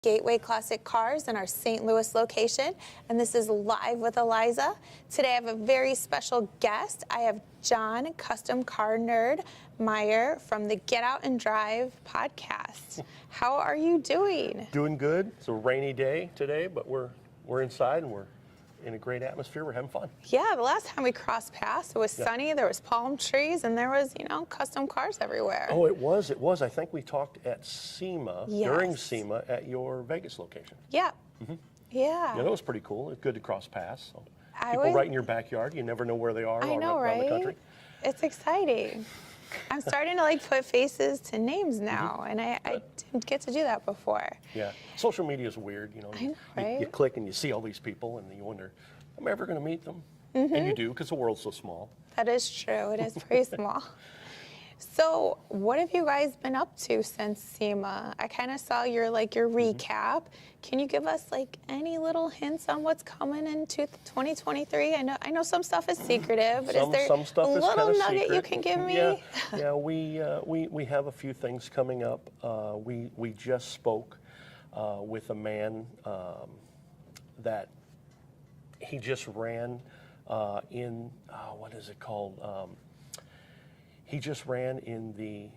Gateway Classic Cars in our St. Louis location, and this is Live with Eliza. Today I have a very special guest. I have John CustomCarNerd Meyer from the Get Out and Drive podcast. How are you doing? Doing good. It's a rainy day today, but we're inside and we're in a great atmosphere. We're having fun. Yeah, the last time we crossed paths, it was sunny, there was palm trees, and there was, custom cars everywhere. Oh, it was. I think we talked at SEMA, during Yes. SEMA, at your Vegas location. Yeah. Yeah, Yeah. that was pretty cool. It's good to cross paths. So I people would- right in your backyard, you never know where they are I know, around the right? country. It's exciting. I'm starting to put faces to names now, and I didn't get to do that before. Yeah, social media is weird. I know, You right? click and you see all these people, and you wonder, am I ever going to meet them? And you do, because the world's so small. That is true. It is pretty small. So, what have you guys been up to since SEMA? I kind of saw your recap. Can you give us any little hints on what's coming into 2023? I know some stuff is secretive, but is there some stuff a is little kinda nugget you secret. can give me? Yeah, we have a few things coming up. We just spoke with a man that he just ran in what is it called? He just ran in the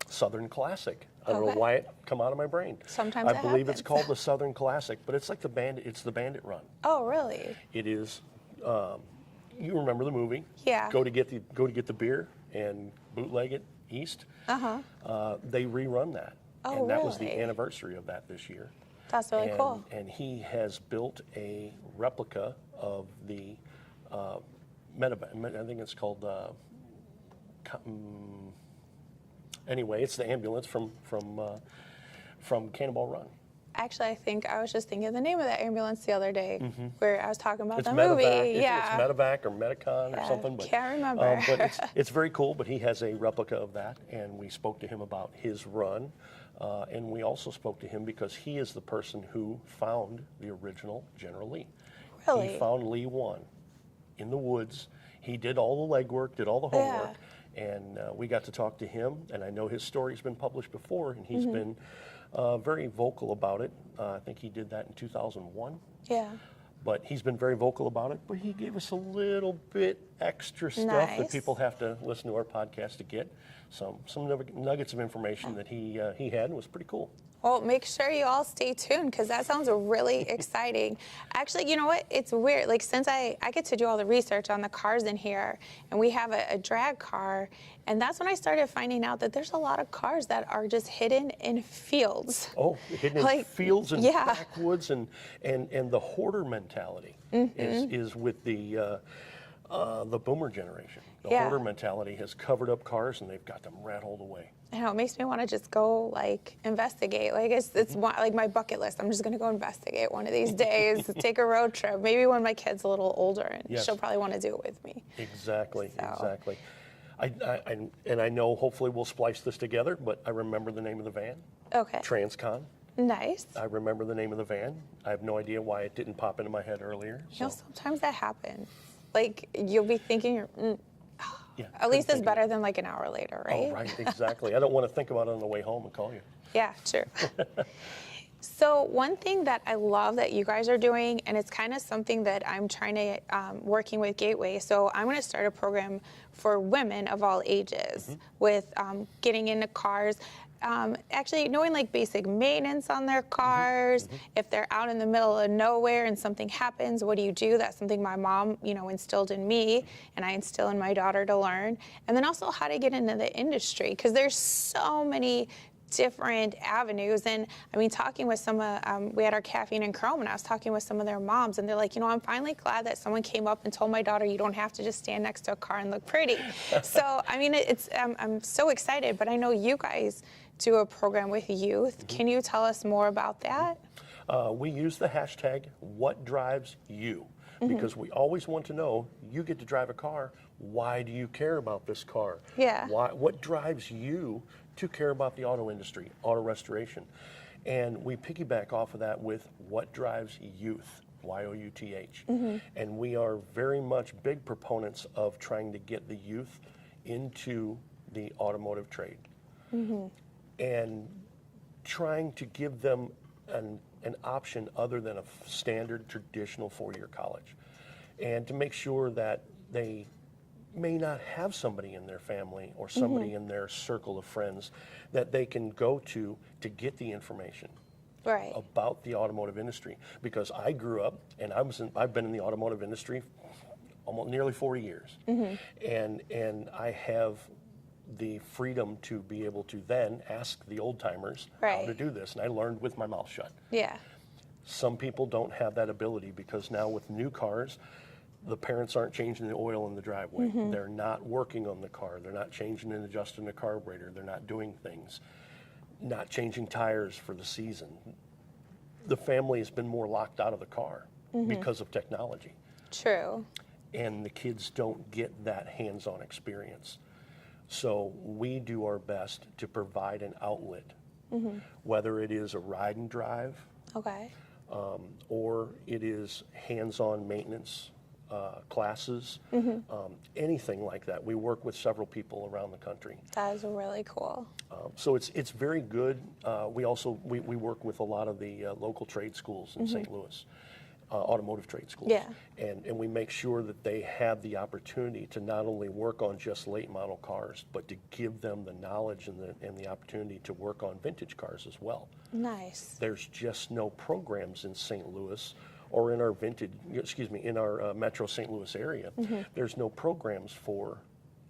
Southern Classic. I don't know Okay. why it come out of my brain. Sometimes I it believe it's happens. called the Southern Classic, but it's like the Bandit. It's the Bandit Run. Oh, really? It is. You remember the movie? Yeah. Go to get the beer and bootleg it east. They rerun that, Oh, and that was the really? anniversary of that this year. That's really cool. And he has built a replica of the I think it's called. Anyway, it's the ambulance from Cannonball Run. Actually, I think I was just thinking of the name of that ambulance the other day, where I was talking about It's the medevac. movie. It's Yeah. medevac or Medicon or Yeah, something. But, can't remember. but it's very cool. But he has a replica of that, and we spoke to him about his run, and we also spoke to him because he is the person who found the original General Lee. Really? He found Lee 1 in the woods. He did all the legwork, did all the homework, and we got to talk to him. And I know his story's been published before, and he's been very vocal about it. I think he did that in 2001. Yeah. But he's been very vocal about it. But he gave us a little bit extra stuff Nice. that people have to listen to our podcast to get. Some nuggets of information that he had, and it was pretty cool. Well, make sure you all stay tuned because that sounds really exciting. Actually, you know what? It's weird. Since I get to do all the research on the cars in here, and we have a drag car, and that's when I started finding out that there's a lot of cars that are just hidden in fields. Oh, hidden in fields and backwoods, and the hoarder mentality is with the boomer generation. The hoarder mentality has covered up cars, and they've got them rat-holed away. I know, it makes me want to just go investigate. It's my bucket list. I'm just going to go investigate one of these days, take a road trip. Maybe when my kid's a little older, and she'll probably want to do it with me. Exactly, So. exactly. I know hopefully we'll splice this together, but I remember the name of the van. Okay. Transcon. Nice. I remember the name of the van. I have no idea why it didn't pop into my head earlier. So. Sometimes that happens. You'll be thinking, Yeah, at least it's couldn't think of better than an hour later, right? Oh, right, exactly. I don't want to think about it on the way home and call you. Yeah, true. So one thing that I love that you guys are doing, and it's kind of something that I'm trying to, working with Gateway, so I'm going to start a program for women of all ages with getting into cars, actually knowing basic maintenance on their cars. If they're out in the middle of nowhere and something happens, what do you do? That's something my mom, instilled in me, and I instill in my daughter to learn. And then also how to get into the industry, because there's so many different avenues. And I mean, talking with some we had our caffeine and chrome, and I was talking with some of their moms, and they're like, I'm finally glad that someone came up and told my daughter, you don't have to just stand next to a car and look pretty. So I mean, I'm so excited. But I know you guys do a program with youth. Can you tell us more about that? We use the hashtag #WhatDrivesYou because we always want to know, you get to drive a car, why do you care about this car? Yeah. What drives you to care about the auto industry, auto restoration? And we piggyback off of that with what drives youth, Y-O-U-T-H. And we are very much big proponents of trying to get the youth into the automotive trade. And trying to give them an option other than a standard traditional four-year college, and to make sure that they may not have somebody in their family or somebody in their circle of friends that they can go to get the information Right. about the automotive industry. Because I grew up, and I've been in the automotive industry almost nearly 40 years, and I have the freedom to be able to then ask the old timers how Right. to do this, and I learned with my mouth shut. Yeah. Some people don't have that ability because now with new cars, the parents aren't changing the oil in the driveway. They're not working on the car. They're not changing and adjusting the carburetor. They're not doing things, not changing tires for the season. The family has been more locked out of the car because of technology. True. And the kids don't get that hands-on experience. So we do our best to provide an outlet, whether it is a ride and drive, Okay. or it is hands-on maintenance classes, anything like that. We work with several people around the country. That is really cool. So it's very good. We also we work with a lot of the local trade schools in St. Louis, automotive trade schools. Yeah. And we make sure that they have the opportunity to not only work on just late model cars, but to give them the knowledge and the opportunity to work on vintage cars as well. Nice. There's just no programs in St. Louis or in our in our Metro St. Louis area. There's no programs for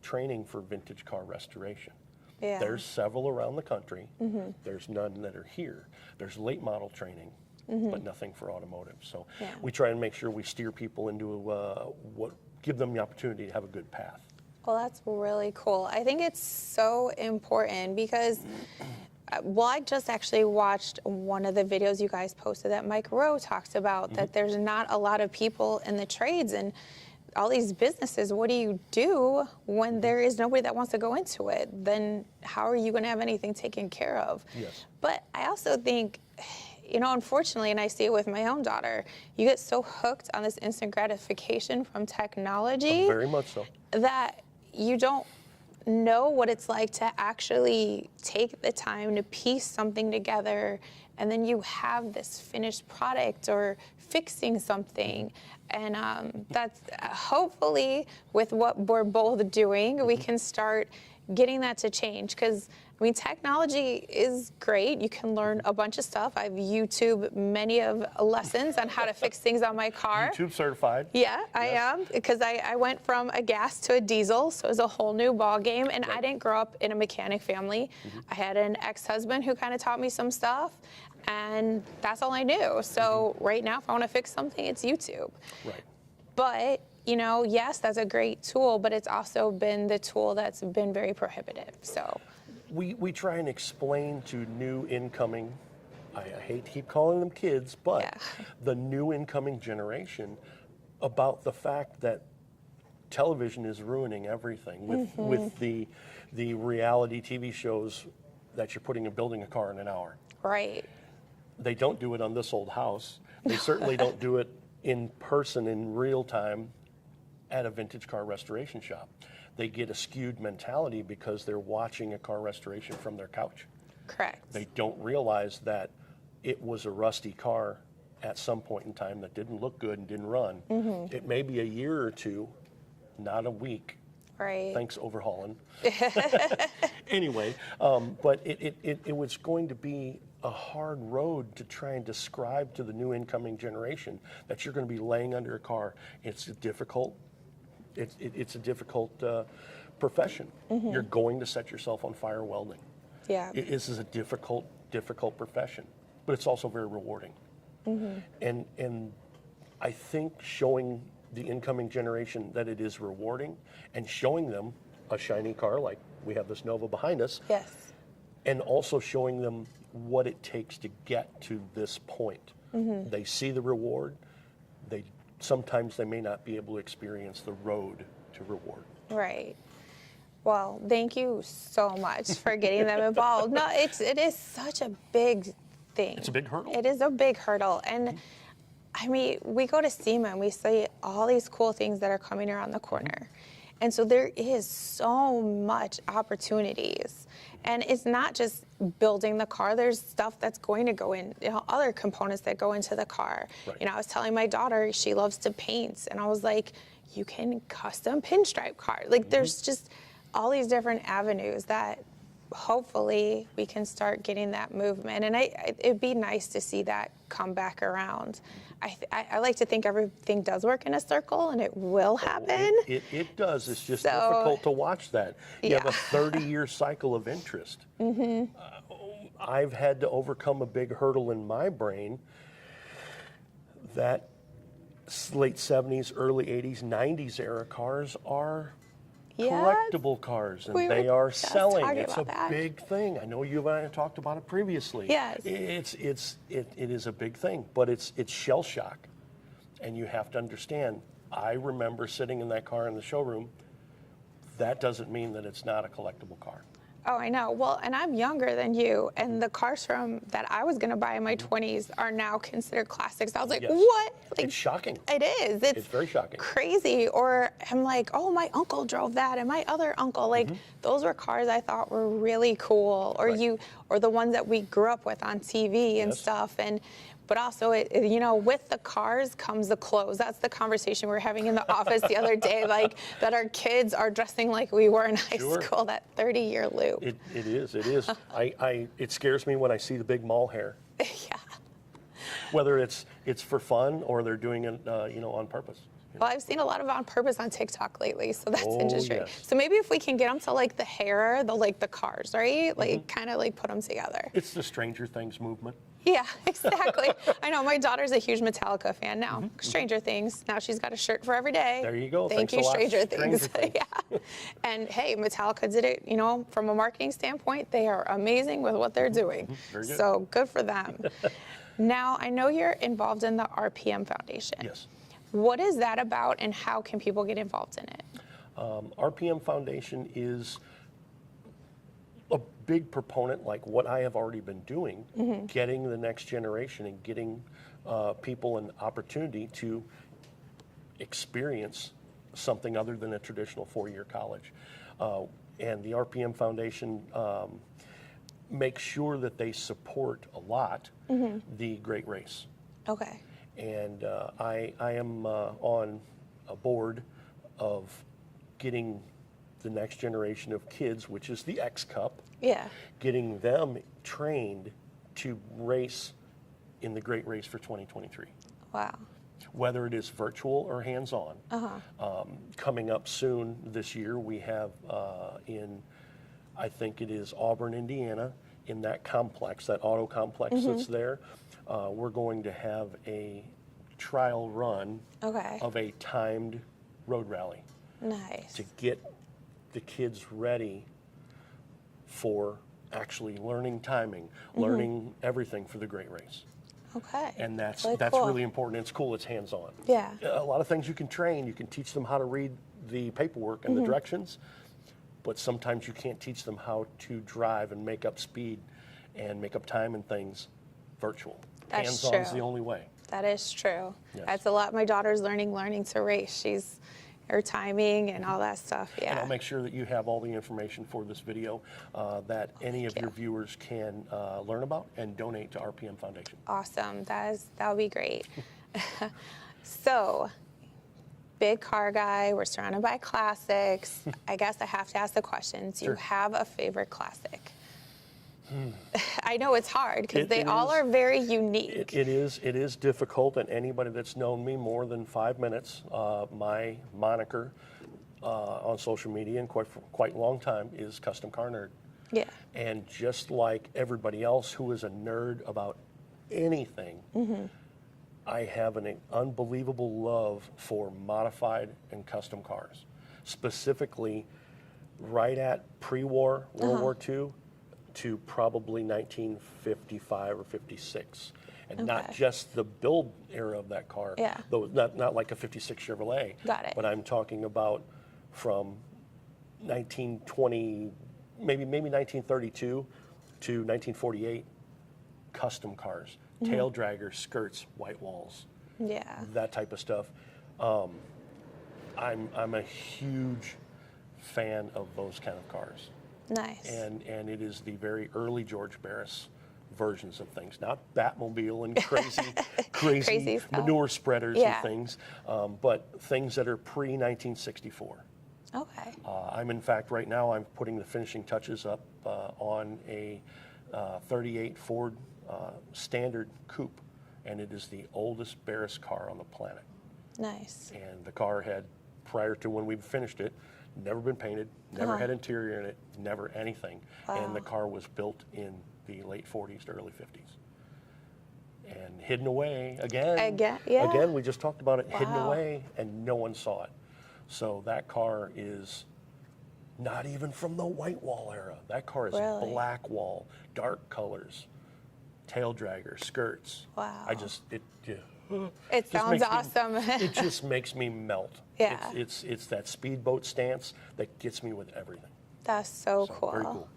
training for vintage car restoration. Yeah. There's several around the country. There's none that are here. There's late model training, but nothing for automotive. So Yeah. we try and make sure we steer people into give them the opportunity to have a good path. Well, that's really cool. I think it's so important because, well, I just actually watched one of the videos you guys posted that Mike Rowe talks about that there's not a lot of people in the trades and all these businesses. What do you do when there is nobody that wants to go into it? Then how are you going to have anything taken care of? Yes. But I also think, you know, unfortunately, and I see it with my own daughter, you get so hooked on this instant gratification from technology Very much so. that you don't know what it's like to actually take the time to piece something together, and then you have this finished product or fixing something. And that's hopefully with what we're both doing, we can start getting that to change. Because I mean, technology is great. You can learn a bunch of stuff. I've YouTube many of lessons on how to fix things on my car. YouTube certified. Yeah, I am, because I went from a gas to a diesel, so it was a whole new ball game. And I didn't grow up in a mechanic family. I had an ex-husband who kind of taught me some stuff, and that's all I knew. So right now, if I want to fix something, it's YouTube. Right. But you know, yes, that's a great tool, but it's also been the tool that's been very prohibitive. So We try and explain to new incoming, I hate to keep calling them kids, but Yeah. the new incoming generation about the fact that television is ruining everything with the reality TV shows that you're building a car in an hour. right, They don't do it on This Old House. They certainly don't do it in person in real time at a vintage car restoration shop. They get a skewed mentality because they're watching a car restoration from their couch. correct. They don't realize that it was a rusty car at some point in time that didn't look good and didn't run. It may be a year or two, not a week. Right. Thanks, overhauling. Anyway, but it was going to be a hard road to try and describe to the new incoming generation that you're going to be laying under a car. It's a difficult profession. You're going to set yourself on fire welding. Yeah. This is a difficult profession, but it's also very rewarding. And I think showing the incoming generation that it is rewarding and showing them a shiny car like we have this Nova behind us, Yes. and also showing them what it takes to get to this point. They see the reward. Sometimes they may not be able to experience the road to reward. Right. Well, thank you so much for getting them involved. No, it is such a big thing. It's a big hurdle. It is a big hurdle. And I mean, we go to SEMA and we see all these cool things that are coming around the corner. And so there is so much opportunities. And it's not just building the car. There's stuff that's going to go in, other components that go into the car. Right. I was telling my daughter she loves to paint, and I was like, you can custom pinstripe cars. Like, there's just all these different avenues that hopefully we can start getting that movement. And it'd be nice to see that come back around. I like to think everything does work in a circle, and it will happen. It does. It's just difficult to watch that. You have a 30-year cycle of interest. I've had to overcome a big hurdle in my brain that late 70s, early 80s, 90s era cars are collectible cars, and they are selling. It's a big thing. I know you and I have talked about it previously. Yes. It is a big thing, but it's shell shock, and you have to understand. I remember sitting in that car in the showroom. That doesn't mean that it's not a collectible car. Oh, I know. Well, and I'm younger than you, and the cars that I was going to buy in my 20s are now considered classics. I was like, what? Like, it's shocking. It is. It's very shocking. Crazy. Or I'm like, oh, my uncle drove that, and my other uncle. Like, those were cars I thought were really cool. Or or the ones that we grew up with on TV and stuff. But also, with the cars comes the clothes. That's the conversation we were having in the office the other day, like that our kids are dressing like we were in high school, that 30-year loop. It is. It scares me when I see the big mall hair. Yeah. Whether it's for fun or they're doing it, on purpose. Well, I've seen a lot of on purpose on TikTok lately, so that's interesting. Yes. So maybe if we can get them to like the hair, the cars, right? Like kind of like put them together. It's the Stranger Things movement. Yeah, exactly. I know my daughter's a huge Metallica fan now. Stranger Things. Now she's got a shirt for every day. There you go. Thank Thanks you, a lot, Stranger Things. Stranger Things. Yeah. And hey, Metallica did it, from a marketing standpoint, they are amazing with what they're doing. Very good. So good for them. Now, I know you're involved in the RPM Foundation. Yes. What is that about, and how can people get involved in it? RPM Foundation is a big proponent, like what I have already been doing, getting the next generation and getting people an opportunity to experience something other than a traditional four-year college. And the RPM Foundation makes sure that they support a lot the Great Race. Okay. And I am on a board of getting the next generation of kids, which is the X Cup, getting them trained to race in the Great Race for 2023. Wow. Whether it is virtual or hands-on. Coming up soon this year, we have I think it is Auburn, Indiana, in that complex, that auto complex that's there. We're going to have a trial run of a timed road rally. Nice. To get the kids ready for actually learning timing, learning everything for the Great Race. Okay. And that's cool. really important. It's cool. It's hands-on. Yeah. A lot of things you can train. You can teach them how to read the paperwork and the directions, but sometimes you can't teach them how to drive and make up speed and make up time and things virtual. That's hands-on true. is the only way. That is true. Yes. That's a lot. My daughter's learning to race. She's her timing and all that stuff. Yeah. And I'll make sure that you have all the information for this video that any of your viewers can learn about and donate to RPM Foundation. Awesome. That'll be great. So, big car guy. We're surrounded by classics. I guess I have to ask the question. Do you have a favorite classic? I know it's hard because they all are very unique. It is difficult, and anybody that's known me more than 5 minutes, my moniker on social media and quite a long time is Custom Car Nerd. Yeah. And just like everybody else who is a nerd about anything, I have an unbelievable love for modified and custom cars, specifically right at pre-war, World War II, to probably 1955 or 56. And not just the build era of that car, though not like a 56 Chevrolet. Got it. But I'm talking about from 1920, maybe 1932 to 1948, custom cars, tail draggers, skirts, white walls, that type of stuff. I'm a huge fan of those kind of cars. Nice. And it is the very early George Barris versions of things, not Batmobile and crazy Crazy stuff. manure spreaders Yeah. and things, but things that are pre-1964. Okay. I'm in fact right now I'm putting the finishing touches up on a 38 Ford Standard Coupe, and it is the oldest Barris car on the planet. Nice. And the car had, prior to when we finished it, never been painted, never had interior in it, never anything. And the car was built in the late 40s to early 50s. And hidden away again. Yeah. Again, we just talked about it, hidden Wow. away, and no one saw it. So that car is not even from the white wall era. That car is Really? black wall, dark colors, tail dragger, skirts. Wow. It sounds makes me- awesome. It just makes me melt. Yeah. It's that speedboat stance that gets me with everything. That's so cool. Very cool.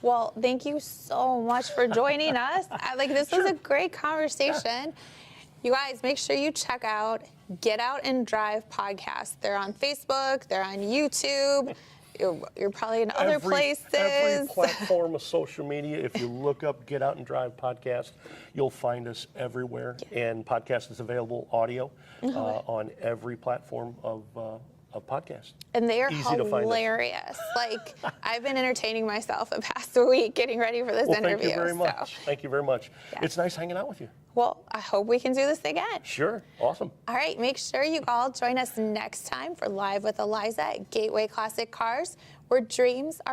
Well, thank you so much for joining us. This was a great conversation. You guys, make sure you check out Get Out and Drive podcast. They're on Facebook, they're on YouTube. You're probably in other places. Every platform of social media, if you look up Get Out and Drive podcast, you'll find us everywhere. And podcast is available audio on every platform of podcast. And they are Easy to find us. hilarious. Like, I've been entertaining myself the past week getting ready for this interview. Thank you very much. So. Thank you very much. Yeah. It's nice hanging out with you. Well, I hope we can do this again. Sure. Awesome. All right, make sure you all join us next time for Live with Eliza at Gateway Classic Cars, where dreams are